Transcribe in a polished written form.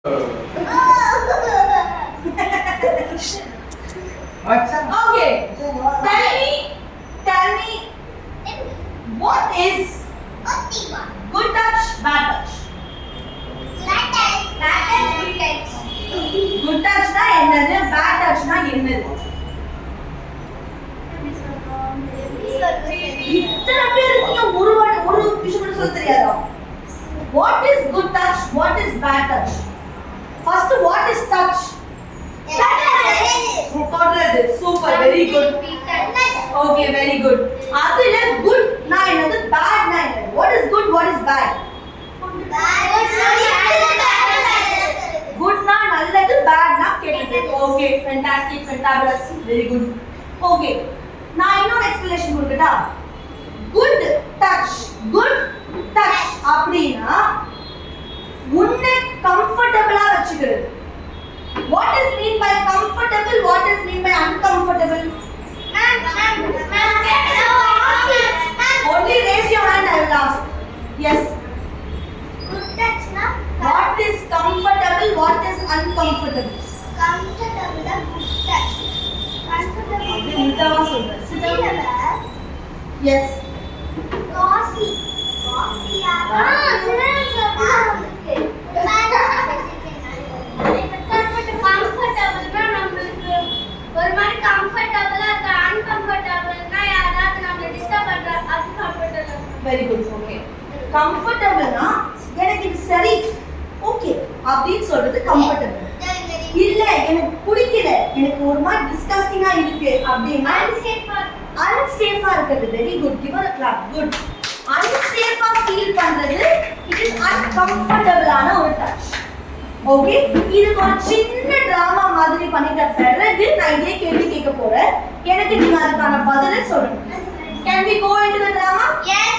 Okay. Tell me, what is good touch, bad touch? Good touch na என்னது, bad touch na என்னது? இத்தனை பேர் இருக்கீங்க, ஒரு விஷயம் கூட சொல்ல தெரியாதா? What is good touch? What is bad touch? First, what is touch? தொடுறது. Super, very good. Okay, very good. அதுல good na என்னது, bad na என்னது? What is good? What is bad? Good na நல்லது, bad na கெட்டது. Okay, fantastic, fantabulous, very good. Okay, நான் இன்னொரு explanation கொடுக்கட்டா? Good touch அப்படினா உன்னை கம்ஃபர்ட்டபிளா வச்சுக்கிறது. What is mean by comfortable? What is mean by uncomfortable? Only raise your hand, I will ask. Yes. Good touch na. What is comfortable? What is uncomfortable? Comfortable na good touch. Comfortable. அப்படி உல்டாவா சொல்றேன். Yes. Coffee ya. ஒரு மாதிரி கம்ஃபர்ட்டபிளா இருக்க, அன்கம்ஃபர்ட்டபிள்னா யாராவது நம்மள disturb பண்ற, அது comfortable. Very good. Okay. Comfortableனா எனக்கு இது சரி, ஓகே அப்படினு சொல்றது கம்ஃபர்ட்டபிள். இல்ல எனக்கு பிடிக்கல, எனக்கு ஒரு மாதிரி டிஸ்கஸ்டிங்கா இருக்கு அப்படினா அன்சேஃபா இருக்குது. Very good, give her a clap. Good. அன்சேஃபா ஃபீல் பண்றது it is uncomfortable-ஆன ஒரு டச். ஓகே, இது ஒரு சின்ன டிராமா மாதிரி பண்ணிட்ட பிறகு நான் இதே கேள்வி கேட்க போறேன். எனக்கு நீங்க அதுக்கான பதிலை சொல்லணும். Can we go into the drama? Yes.